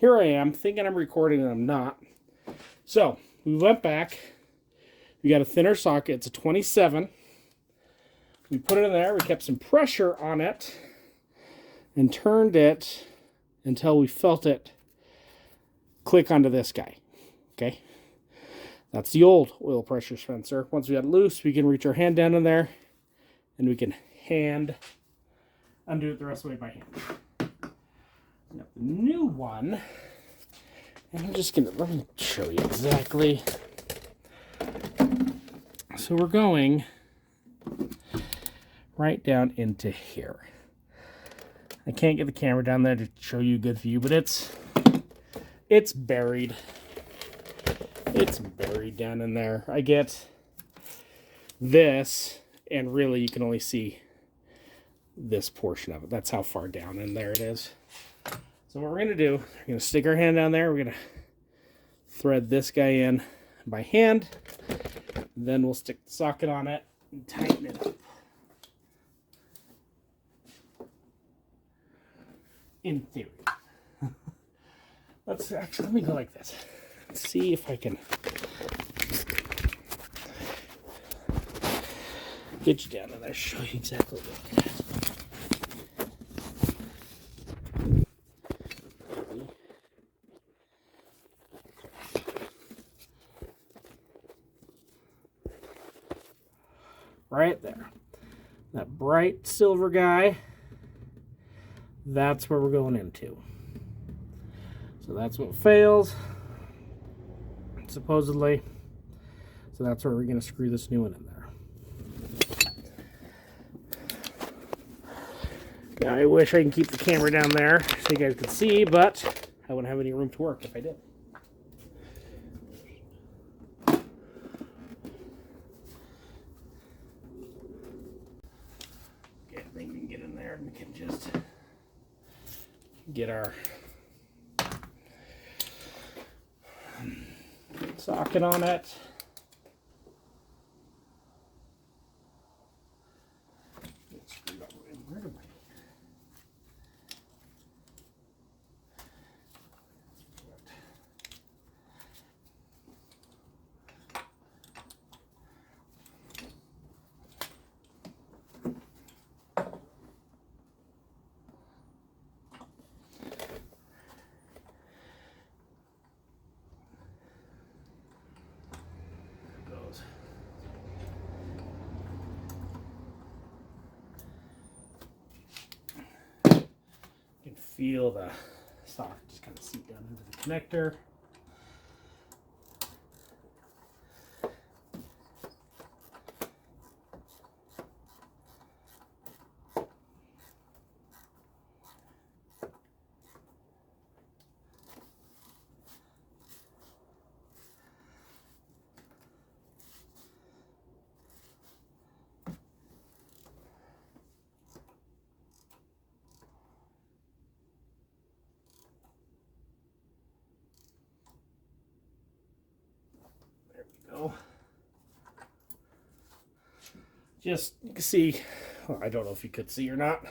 here I am thinking I'm recording and I'm not. So we went back. We got a thinner socket. It's a 27. We put it in there. We kept some pressure on it and turned it until we felt it click onto this guy. Okay. That's the old oil pressure sensor. Once we got it loose, we can reach our hand down in there and we can undo it the rest of the way by hand. Now, the new one, and I'm just gonna, let me show you exactly. So we're going right down into here. I can't get the camera down there to show you a good view, but it's buried. It's buried down in there. I get this, and really you can only see this portion of it. That's how far down in there it is. So what we're going to do, we're going to stick our hand down there. We're going to thread this guy in by hand. Then we'll stick the socket on it and tighten it up. In theory. Let me go like this. Let's see if I can get you down in there, show you exactly what it is. Right there. That bright silver guy, that's where we're going into. So that's what fails, supposedly. So that's where we're going to screw this new one in there. Now, I wish I can keep the camera down there so you guys could see, but I wouldn't have any room to work if I did. Okay, I think we can get in there and we can just get our socket on it. Feel the socket just kind of seep down into the connector. Go. Just, you can see, well, I don't know if you could see or not.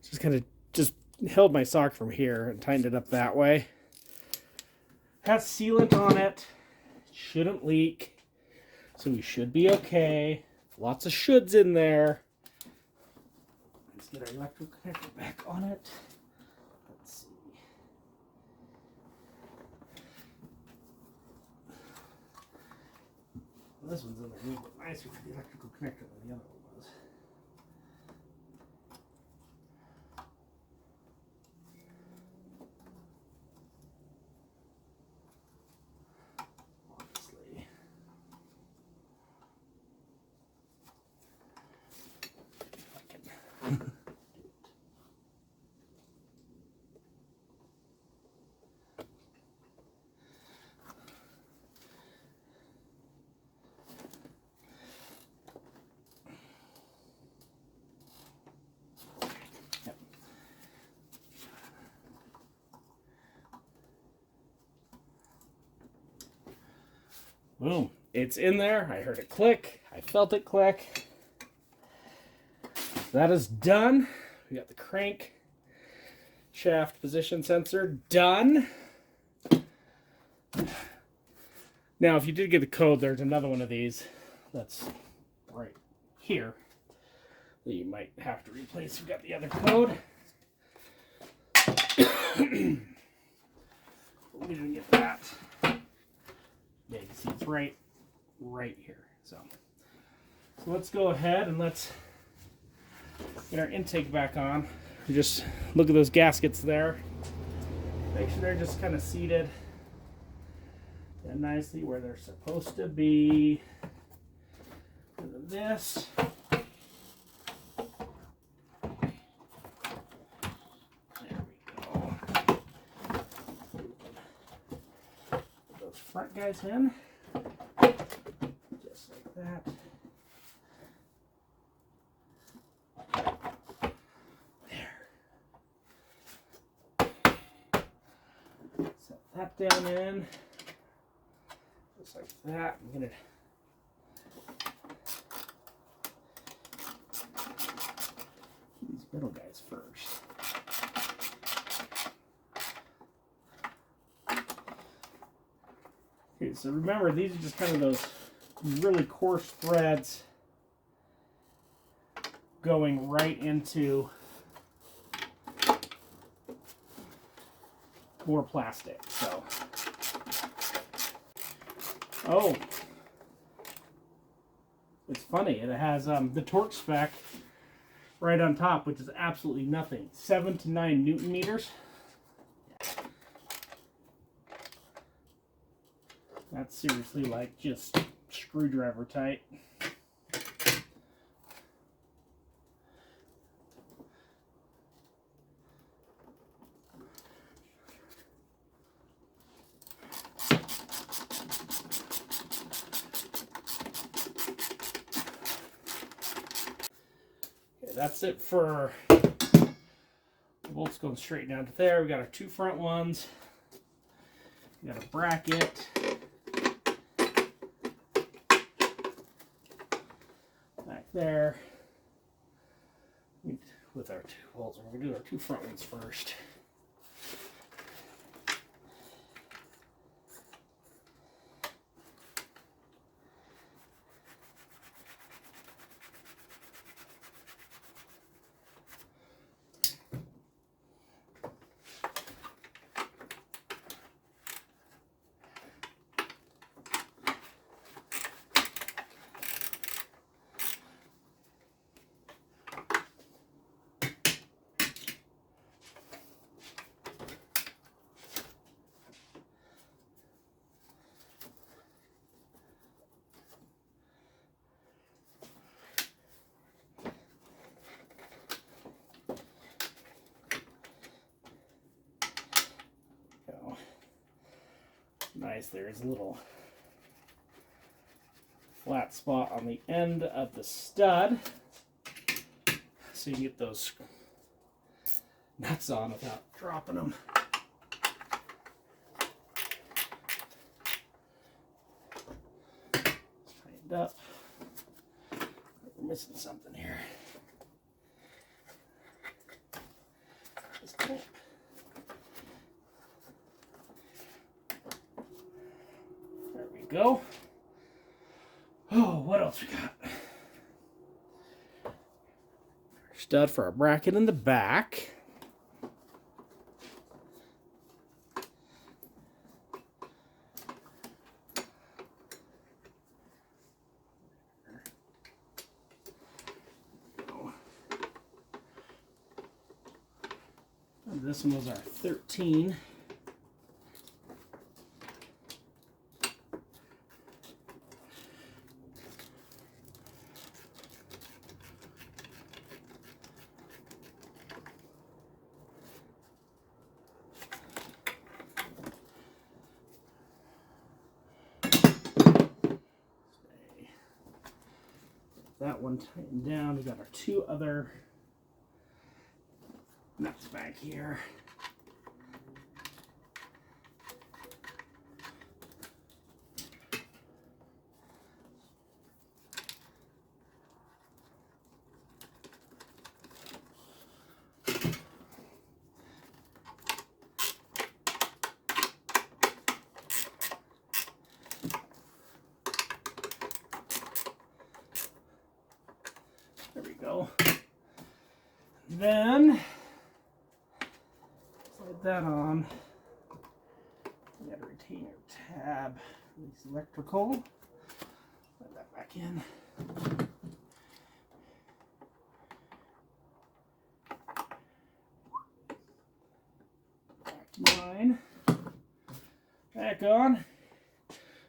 Just kind of just held my sock from here and tightened it up that way. Has sealant on it. Shouldn't leak. So we should be okay. Lots of shoulds in there. Let's get our electrical connector back on it. Let's see. This one's in there a little bit nicer for the electrical connector than the other one was. Obviously. If I can do it. Boom. It's in there. I heard it click. I felt it click. That is done. We got the crank shaft position sensor done. Now, if you did get the code, there's another one of these that's right here that you might have to replace. You've got the other code. We didn't get that. Yeah, you can see it's right here. So let's go ahead and let's get our intake back on. Just look at those gaskets there. Make sure they're just kind of seated and nicely where they're supposed to be. This. There we go. Put those front guys in. Just like that. That down in, just like that. I'm gonna these middle guys first. Okay, so remember these are just kind of those really coarse threads going right into more plastic. So, oh, it's funny. It has the torque spec right on top, which is absolutely nothing. 7 to 9 Newton meters. That's seriously like just screwdriver tight. That's it for the bolts going straight down to there. We got our 2 front ones. We got a bracket. Back there. With our 2 bolts, we're going to do our 2 front ones first. Nice, there's a little flat spot on the end of the stud so you can get those nuts on without dropping them. Tightened up. We're missing something here. This clamp. Go. Oh, what else we got? Stud for our bracket in the back. And this one was our 13. That one tightened down. We got our 2 other nuts back here. then slide that on. We got a retainer tab. Release electrical. Slide that back in. Back to mine. Back on.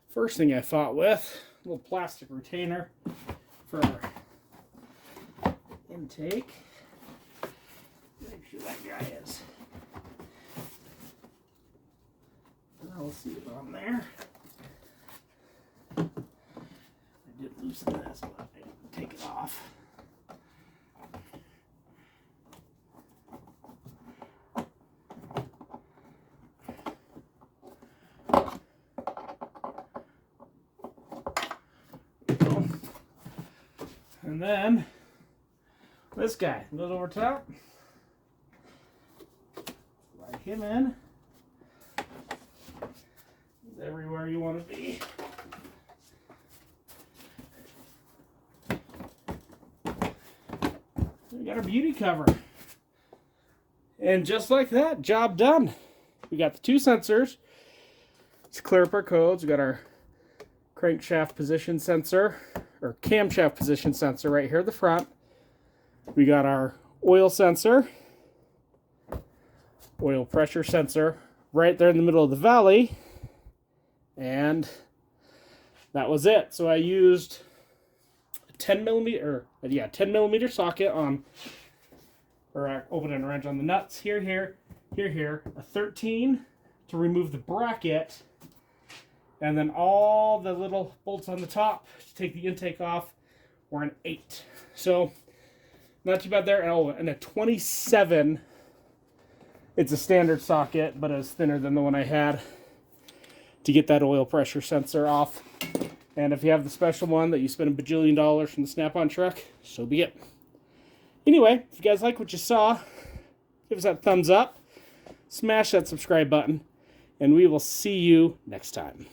First thing I thought with, a little plastic retainer for intake. Make sure that guy is. I'll see it on there. I did loosen this, but I didn't take it off. And then this guy goes over top. Slide him in. He's everywhere you want to be. We got our beauty cover. And just like that, job done. We got the two sensors. Let's clear up our codes. We got our crankshaft position sensor, or camshaft position sensor right here at the front. We got our oil sensor, oil pressure sensor right there in the middle of the valley, and that was it. So I used a 10 millimeter socket on, or opening wrench on the nuts here, a 13 to remove the bracket, and then all the little bolts on the top to take the intake off were an 8. So not too bad there. And a 27, it's a standard socket, but it's thinner than the one I had to get that oil pressure sensor off. And if you have the special one that you spend a bajillion dollars from the Snap-on truck, so be it. Anyway, if you guys like what you saw, give us that thumbs up, smash that subscribe button, and we will see you next time.